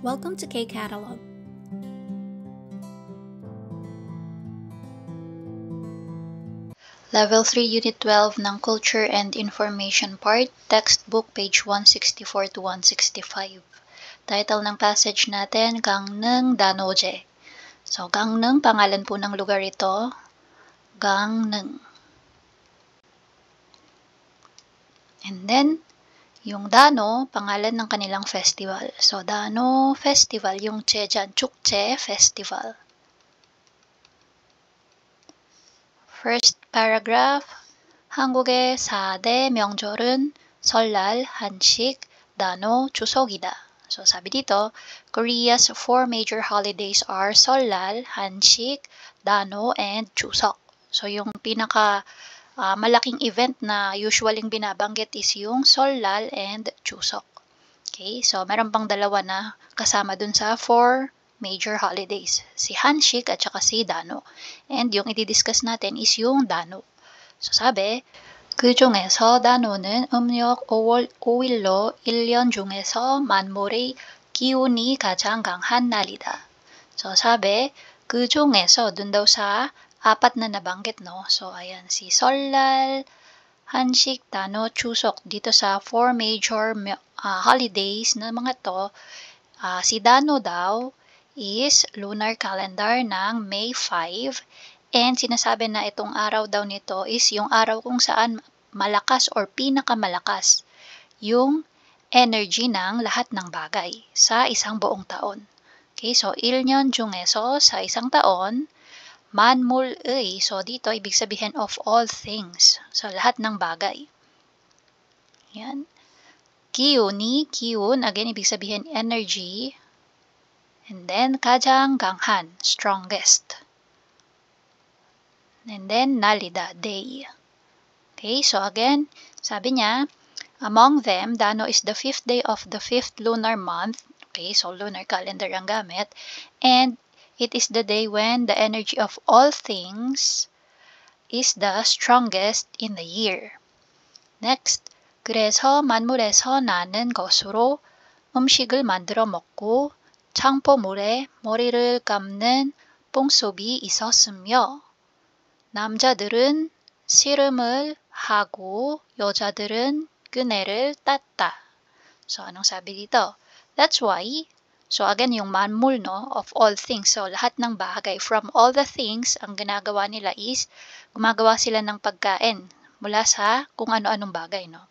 Welcome to K-Catalog. Level 3, Unit 12 ng Culture and Information Part, Textbook, page 164 to 165. Title ng passage natin, Gangneung Danoje. So, Gangneung, pangalan po ng lugar ito. Gangneung. And then, yung Dano, pangalan ng kanilang festival. So, Dano Festival, yung Chejan Chukche Festival. First paragraph, 한국의 4대 명절은 설날, 한식, Dano, Chuseok이다. So, sabi dito, Korea's 4 major holidays are Seollal, Hanshik, Dano, and Chuseok. So, yung pinaka malaking event na usually binabanggit is yung Seollal and Chuseok. Okay, so meron pang dalawa na kasama dun sa 4 major holidays, si Hanshik at saka si Dano. And yung i-discuss natin is yung Dano. So, sabi, 그 중에서 단오는 음력 5일로 1년 중에서 만물의 기운이 가장 강한 날이다. So, sabi, 그 중에서, dun daw sa apat na nabanggit, no? So, ayan, si Seollal, Hanshik, Dano, Chuseok. Dito sa 4 major holidays na mga to, si Dano daw is lunar calendar ng May 5. And sinasabi na itong araw daw nito is yung araw kung saan malakas or pinakamalakas yung energy ng lahat ng bagay sa isang buong taon. Okay, so 1년 중에서 sa isang taon, 만물의, so dito ibig sabihin of all things, so lahat ng bagay. Yan. 기운이, 기운, again ibig sabihin energy, and then 가장 강한, strongest. And then 날이다, day. Okay, so again, sabi niya, among them, Dano is the 5th day of the 5th lunar month. Okay, so lunar calendar ang gamit. And it is the day when the energy of all things is the strongest in the year. Next, 그래서 만물에서 나는 것으로 음식을 만들어 먹고 창포물에 머리를 감는 뽕sob이 있었으며 남자들은 씨름을 하고 여자들은 그네를 땄다. So, anong sabi dito? That's why, so again, yung manmul, no, of all things. So, lahat ng bagay, from all the things, ang ginagawa nila is, gumagawa sila ng pagkain mula sa kung ano-anong bagay, no.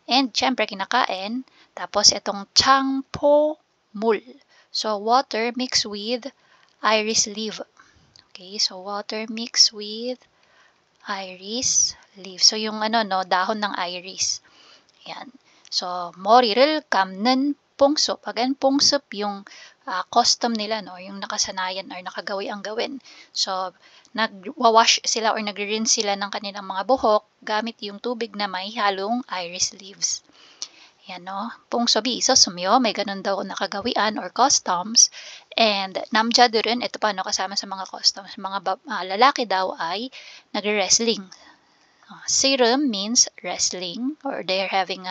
And, syempre, kinakain. Tapos, itong changpo-mul. So, water mixed with iris leaf. Okay, so water mixed with iris leaf. So, yung dahon ng iris. Yan. So, 머리를 감는 뽕속. Again, 뽕속 yung custom nila, no? Yung nakasanayan or nakagawi ang gawin. So, nagwawash sila or nagre-rinse sila ng kanilang mga buhok gamit yung tubig na may halong iris leaves. Yan, no? 뽕sob이 있었으며, may ganun daw nakagawian or customs. And 남자들은, ito pa, no, kasama sa mga customs, mga lalaki daw ay nagre-wrestling. Serum means wrestling or they're having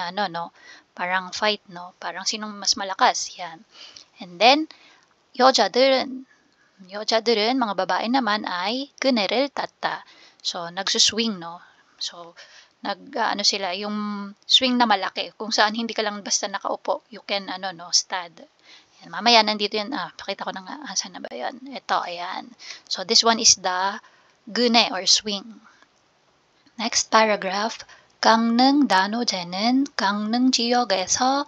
parang fight, no? Parang sinong mas malakas, yan. And then, 여자들은, mga babae naman ay 그네를 탔다. So, nagsuswing, no? So, sila, yung swing na malaki, kung saan hindi ka lang basta nakaupo, you can, stand. Yan, mamaya, nandito yan, pakita ko na nga, asan na ba yan? Ito, ayan. So, this one is the gune or swing. Next paragraph, 강릉 단오제는 강릉 지역에서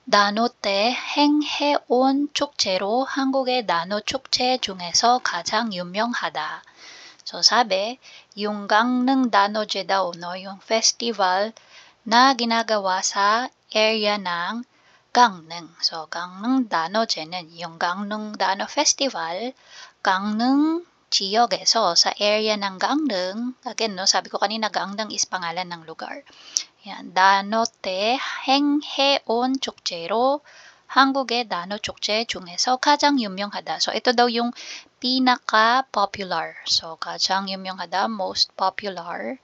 나노 때 행해온 축제로 한국의 나노 축제 중에서 가장 유명하다. So, sabi, yung Gangneung Danoje daw, no, yung festival na ginagawa sa area ng Gangneung. So, Gangneung Danoje는, yung Gangneung Dano Festival, Gangneung 지역에서, sa area ng Gangneung, again, no, sabi ko kanina, Gangneung is pangalan ng lugar. Yan, Dano 때 행해온 축제로 한국의 나노 축제 중에서 가장 유명하다. So, ito daw yung pinaka-popular. So, 가장 유명하다, most popular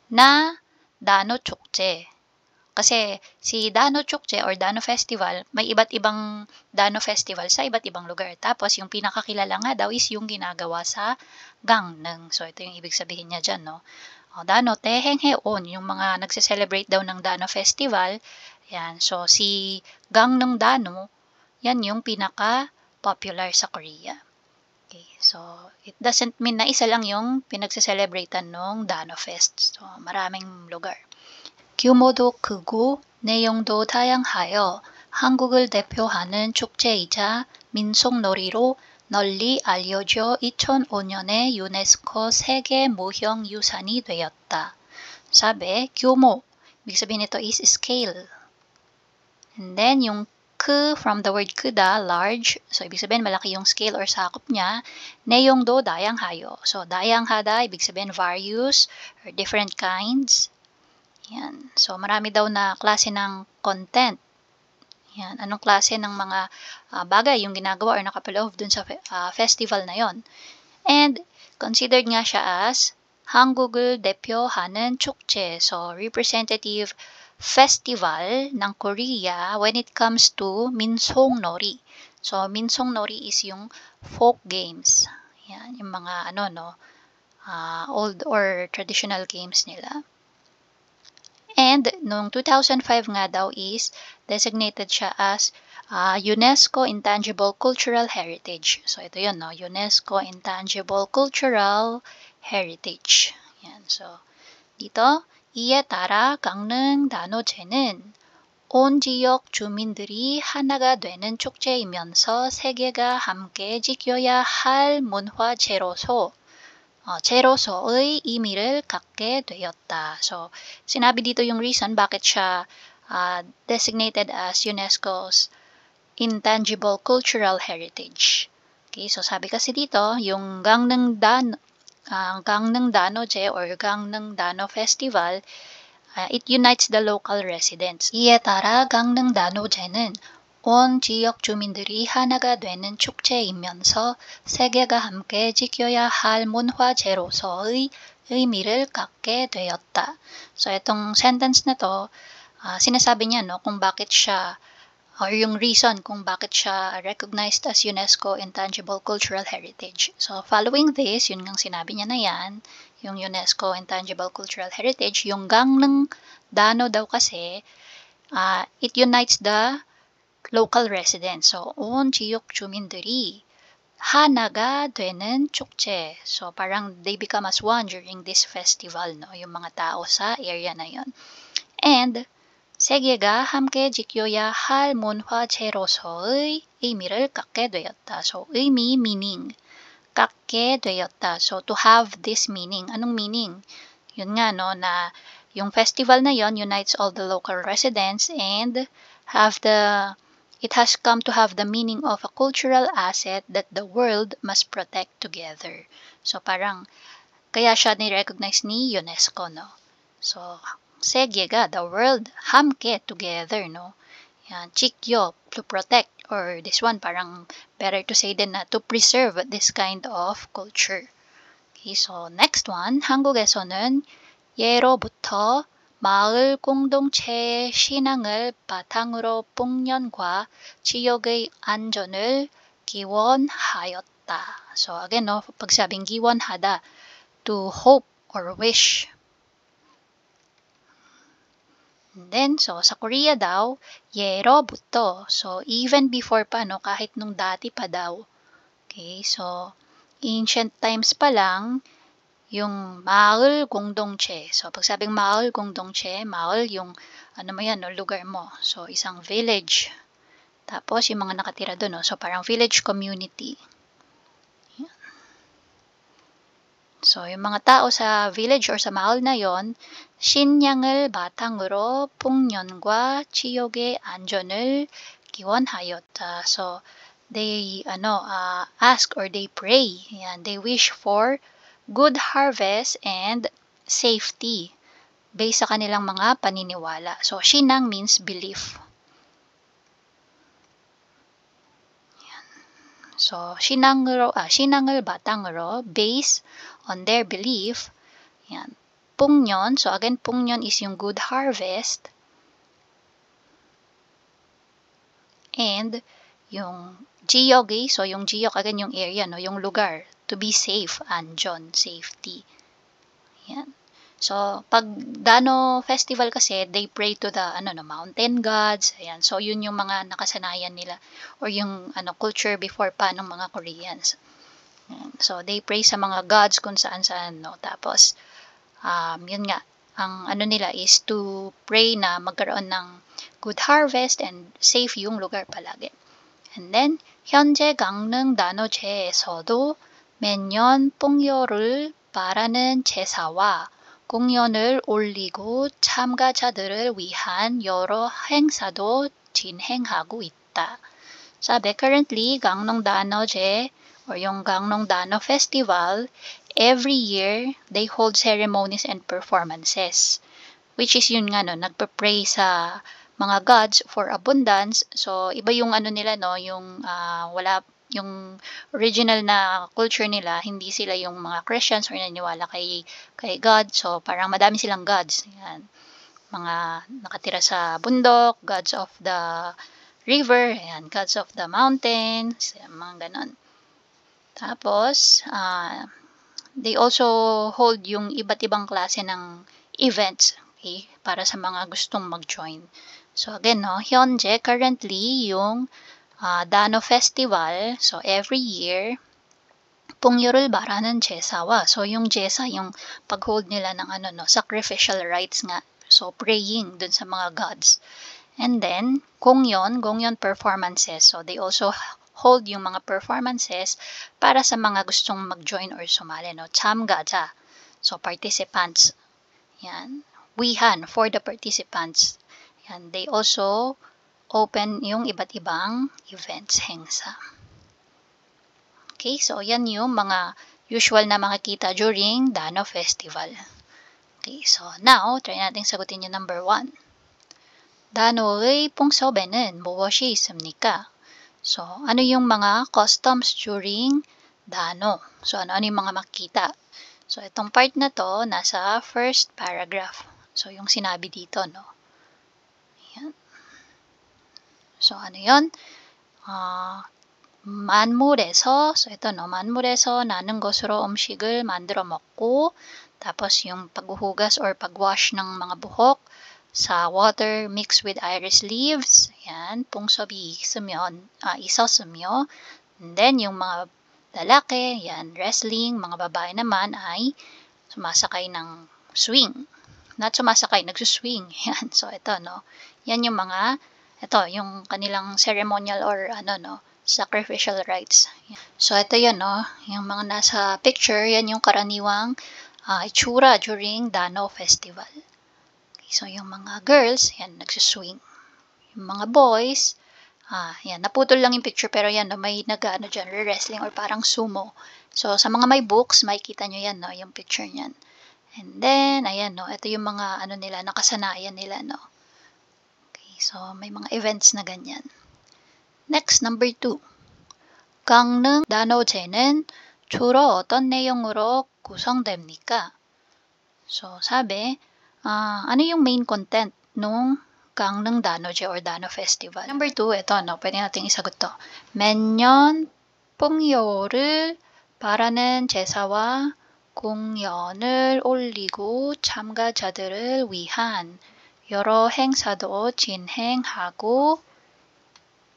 na 나노 축제 Kasi si Dano Chukche or Dano Festival, may iba't ibang Dano Festival sa iba't ibang lugar. Tapos yung pinakakilala nga daw is yung ginagawa sa Gangneung. So ito yung ibig sabihin niya dyan, no? Dano Taehenghaeon, yung mga nagse-celebrate daw ng Dano Festival. Yan. So si Gangneung Dano, yan yung pinaka-popular sa Korea. Okay, so it doesn't mean na isa lang yung pinagse-celebratean ng Dano Fest. So maraming lugar. 규모도 크고 내용도 다양하여 한국을 대표하는 축제이자 민속놀이로 널리 알려져 2005년에 유네스코 세계 무형유산이 되었다. Sabi, 규모. Ibig sabihin nito is scale. And then yung 크 from the word 크다, large. So ibig sabihin malaki yung scale or sakop niya. 내용도 다양하여. So 다양하다, ibig sabihin various or different kinds. Yan. So, marami daw na klase ng content. Yan. Anong klase ng mga bagay yung ginagawa or nakapaloob dun sa festival na yon. And, considered nga siya as 한국을 대표하는 축제. So, representative festival ng Korea when it comes to 민속놀이. So, 민속놀이 is yung folk games. Yan. Yung mga old or traditional games nila. And noong 2005 nga daw is designated siya as UNESCO Intangible Cultural Heritage. So ito yun, no? UNESCO Intangible Cultural Heritage. Yan. So dito, 이에 따라 강릉 단오제는 온 지역 주민들이 하나가 되는 축제이면서 세계가 함께 지켜야 할 문화재로서 제로서의 의미를 갖게 되었다. So, sinabi dito yung reason bakit siya designated as UNESCO's Intangible Cultural Heritage. Okay, so sabi kasi dito, yung Gangneung Danoje or Gangneung Dano Festival, it unites the local residents. 이에 따라 강릉 단오제는 온 지역 주민들이 하나가 되는 축제이면서 세계가 함께 지켜야 할 문화재로서의 의미를 갖게 되었다. So, itong sentence na to, sinasabi niya kung bakit siya, or yung reason kung bakit siya recognized as UNESCO Intangible Cultural Heritage. So, following this, yun ngang sinabi niya na yan, yung UNESCO Intangible Cultural Heritage, yung Gangneung Dano daw kasi, it unites the local residents. So, 온 지역 주민들이 하나가 되는 축제. So, parang they become as one during this festival, no? Yung mga tao sa area na yon. And, 세계가 함께 지켜야 할 문화재로서의 의미를 갖게 되었다. So, 의미, meaning. 갖게 되었다. So, to have this meaning. Anong meaning? Yun nga, no, na yung festival na yon unites all the local residents and it has come to have the meaning of a cultural asset that the world must protect together. So, parang, kaya siya ni-recognize ni UNESCO, no? So, 세계가, the world, 함께, together, no? Yan, 지켜, to protect, or this one, parang, better to say din na to preserve this kind of culture. Okay, so, next one, 한국에서는 예로부터 마을 공동체의 신앙을 바탕으로 풍년과 지역의 안전을 기원하였다. So again, no, pag sabing 기원하다, to hope or wish. And then, so sa Korea daw, 예로부터, so even before pa, no, kahit nung dati pa daw. Okay, so ancient times pa lang, yung 마을 공동체. So, pag sabing 마을 공동체, 마을 yung, no, lugar mo. So, isang village. Tapos, yung mga nakatira doon, no? So, parang village community. Yan. So, yung mga tao sa village or sa 마을 na yon, 신앙을 바탕으로 풍년과 지역의 안전을 기원하였다. So, they, ask or they pray. Yan, they wish for good harvest and safety based sa kanilang mga paniniwala. So, 신앙 means belief. Yan. So, 신앙을 바탕으로, based on their belief. Yan. 풍년, so again, 풍년 is yung good harvest. And yung 지역이, so yung 지역 again yung area, no, yung lugar, to be safe, 안전, safety. Yan. So, pag Dano festival kasi, they pray to the mountain gods. Ayan. So, yun yung mga nakasanayan nila or yung culture before pa ng mga Koreans. Ayan. So, they pray sa mga gods kung saan-saan, no. Tapos, yun nga, ang nila is to pray na magkaroon ng good harvest and safe yung lugar palagi. And then, 현재 강릉 단오제에서도 매년 뽕요를 바라는 제사와 공연을 올리고 참가자들을 위한 여러 행사도 진행하고 있다. Sabi, currently, Gangnong-Danoje or yung Gangnong-Dano Festival, every year, they hold ceremonies and performances. Which is yun nga, no, nagpa-pray sa mga gods for abundance. So, iba yung nila, no, yung wala, yung original na culture nila, hindi sila yung mga Christians or naniniwala kay God. So, parang madami silang gods. Yan. Mga nakatira sa bundok, gods of the river, yan, gods of the mountains, yan, mga ganon. Tapos, they also hold yung iba't ibang klase ng events, okay, para sa mga gustong mag-join. So, again, no, 현재, currently, yung Dano Festival, so every year, 뽕요를 바라는 제사와, so yung 제사, yung pag-hold nila ng sacrificial rites nga, so praying dun sa mga gods. And then, gongyon performances, so they also hold yung mga performances para sa mga gustong mag-join or sumali, no, 참가자, so participants, yan, wihan, for the participants, yan, they also open yung iba't ibang events, hengsa. Okay, so yan yung mga usual na makikita during Dano Festival. Okay, so now, try natin sagutin yung number 1. Dano의 풍습에는 무엇이 있습니까? So, ano yung mga customs during Dano? So, ano yung mga makita? So, itong part na to, nasa first paragraph. So, yung sinabi dito, no? Ayan. So, ano yun? 만물에서, so ito, no? 만물에서 나는 것으로 음식을 만들어 먹고, tapos yung paghuhugas or pagwash ng mga buhok sa water mixed with iris leaves. Ayan, 풍습이 있었으며. And then, yung mga lalaki, yan, wrestling, mga babae naman ay sumasakay ng swing. Not sumasakay, nagsuswing. Yan, so ito, no? Yan yung mga, ito, yung kanilang ceremonial or sacrificial rites. Yan. So ito yan, no? Yung mga nasa picture, yan yung karaniwang itsura during Dano Festival. Okay, so yung mga girls, yan, nagsuswing. Yung mga boys, yan, naputol lang yung picture pero yan, no, may dyan, wrestling or parang sumo. So, sa mga may books, makikita nyo yan, no, yung picture niyan. And then, ayan, no, ito yung mga, nila, nakasanayan nila, no. Okay, so, may mga events na ganyan. Next, number 2. 강릉 단오제는 주로 어떤 내용으로 구성됩니까? So, sabi, ano yung main content nung 강릉 단오제 or Dano Festival? Number 2, ito, no, pwede natin isagot to. 매년 뽕요를 바라는 제사와 공연을 올리고 참가자들을 위한 여러 행사도 진행하고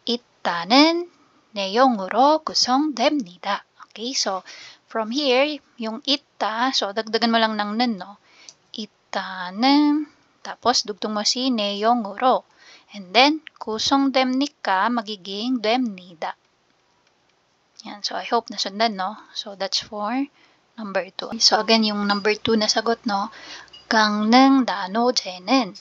있다는 내용으로 구성됩니다. Okay, so from here, yung 있다, so dagdagan mo lang ng 는, no? 있다는, tapos dugtong mo si 내용으로. And then, 구성됩니까? Magiging 됩니다. Yan, so I hope nasundan, no? So that's for number 2. So again, yung number 2 na sagot, no? 강릉 단오제는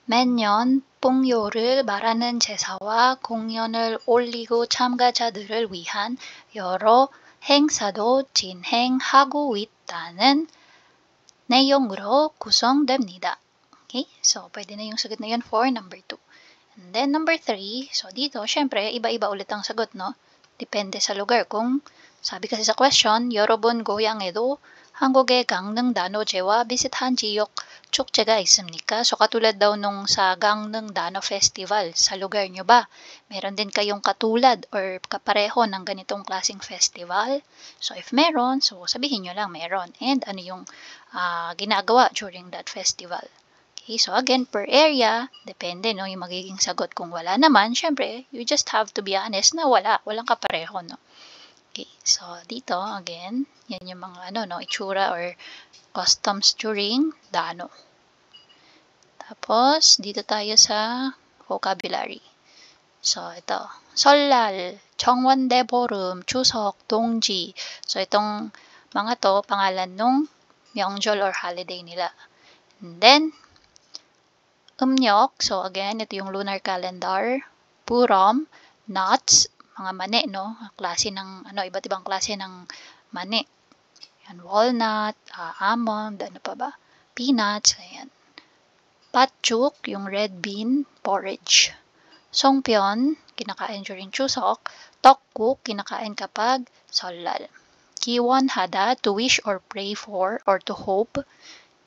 매년 뽕요를 바라는 제사와 공연을 올리고 참가자들을 위한 여러 행사도 진행하고 있다는 내용으로 구성됩니다. Okay? So, pwede na yung sagot na yun for number 2. And then, number 3, so dito, syempre, iba-iba ulit ang sagot, no? Depende sa lugar kung Sabi kasi sa question, 여러분 고향에도 한국의 강릉 단오제와 비슷한 지역 축제가 있습니까? So katulad daw nung sa Gangneung Dano Festival, sa lugar nyo ba? Meron din kayong katulad or kapareho ng ganitong klaseng festival? So if meron, so sabihin nyo lang meron. And ano yung ginagawa during that festival? Okay, so again, per area, depende no, yung magiging sagot. Kung wala naman, syempre, you just have to be honest na walang kapareho, no? Okay, so dito, again, yan yung mga itsura or customs during Dano. Tapos, dito tayo sa vocabulary. So, ito. 설날, 정원대보름, 추석, 동지. So, itong mga to, pangalan nung 명절 or holiday nila. And then, 음력. So, again, ito yung lunar calendar. Purom, nuts, mga mani, no? Klase ng, iba't ibang klase ng mani. Yan, walnut, almond, ano pa ba? Peanuts, ayan. Patchuk, yung red bean porridge. Songpyeon, kinakain during Chuseok. Tteokguk, kinakain kapag Seollal. Kiwon-hada, to wish or pray for or to hope.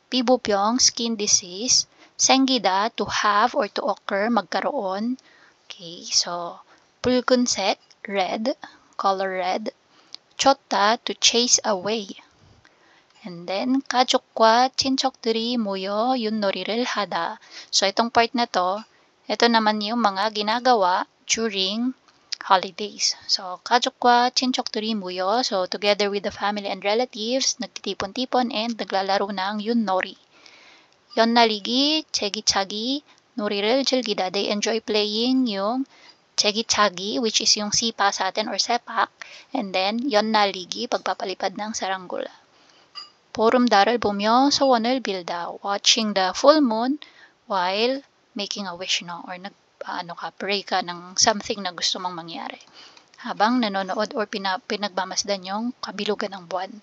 Pibupyeong, skin disease. Senggida, to have or to occur, magkaroon. Okay, so 붉은색, red, color red. 쫓다, to chase away. And then, 가족과 친척들이 모여 윷놀이를 하다. So, itong part na to, ito naman yung mga ginagawa during holidays. So, 가족과 친척들이 모여, so together with the family and relatives, nagtitipon-tipon and naglalaro ng 윷놀이. 연날리기, 제기차기, 놀이를 즐기다. They enjoy playing yung 제기차기, which is yung sipa sa atin or sepak. And then, 연날리기, pagpapalipad ng saranggola. 보름달을 보며 소원을 빌다. Watching the full moon while making a wish, no? Or pray ka ng something na gusto mong mangyari. Habang nanonood or pinagmamasdan yung kabilugan ng buwan.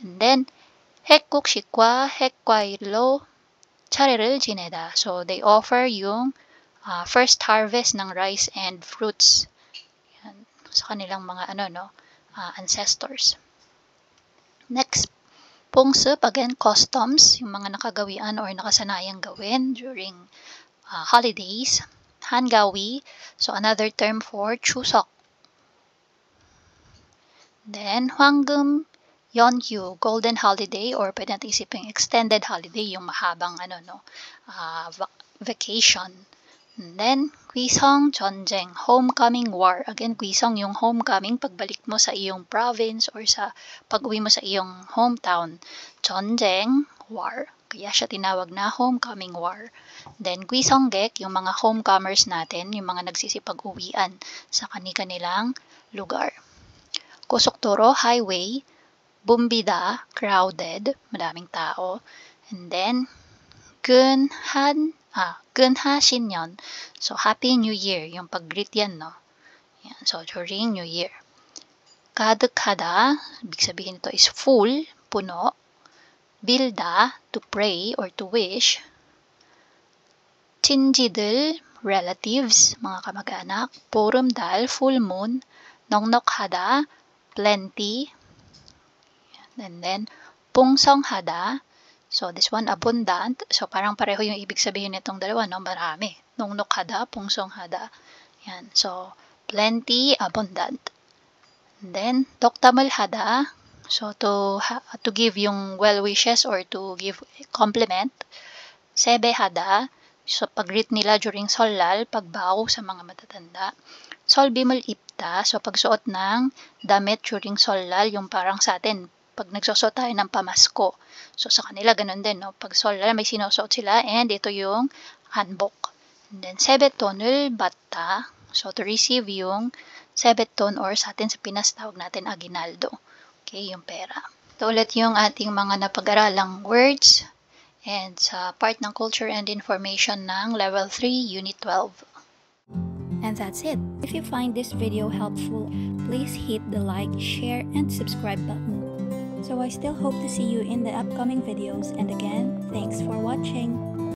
And then, 핵국식과 핵과일로 차례를 지내다. So, they offer yung first harvest ng rice and fruits. Yan, sa kanilang mga ancestors. Next, pungsup, again, customs, yung mga nakagawian or nakasanayang gawin during holidays. Hangawi, so another term for Chuseok. Then, 황금 연휴, golden holiday, or pwede natin isipin extended holiday, yung mahabang vacation. And then, Kwisong 전쟁, homecoming war. Again, Kwisong yung homecoming, pagbalik mo sa iyong province or sa pag-uwi mo sa iyong hometown. 전쟁, war. Kaya siya tinawag na homecoming war. Then, Kwisonggek, yung mga homecomers natin, yung mga nagsisipag-uwian sa kanilang lugar. Gosuktoro, highway. Bumbida, crowded, madaming tao. And then, 근하신년, so Happy New Year, yung pag-greet yan, no? Yan, so during New Year. 가득하다, ibig sabihin ito is full, puno. 빌다, to pray or to wish. 친지들, relatives, mga kamag-anak. 보름달, full moon. 넉넉하다, plenty. And then, 풍성하다. So, this one, abundant. So, parang pareho yung ibig sabihin nitong dalawa, no? Marami. 넉넉하다, 풍성하다. Yan. So, plenty, abundant. And then, 독담을하다. So, to give yung well wishes or to give compliment. 세배하다. So, pag-greet nila during Seollal, pagbaw sa mga matatanda. solbimul ipta, so pagsuot ng damit during Seollal, yung parang sa atin, pag nagsusuot tayo ng pamasko. So sa kanila, ganun din, no? Pag Seollal, may sinusuot sila, and ito yung hanbok. And then, sebetonul batta, so to receive yung sebeton, or sa atin sa Pinas, tawag natin aguinaldo. Okay, yung pera. Ito ulit yung ating mga napag-aralang words, and sa part ng Culture and Information ng Level 3, Unit 12. And that's it. If you find this video helpful, please hit the like, share, and subscribe button. So I still hope to see you in the upcoming videos, and again, thanks for watching.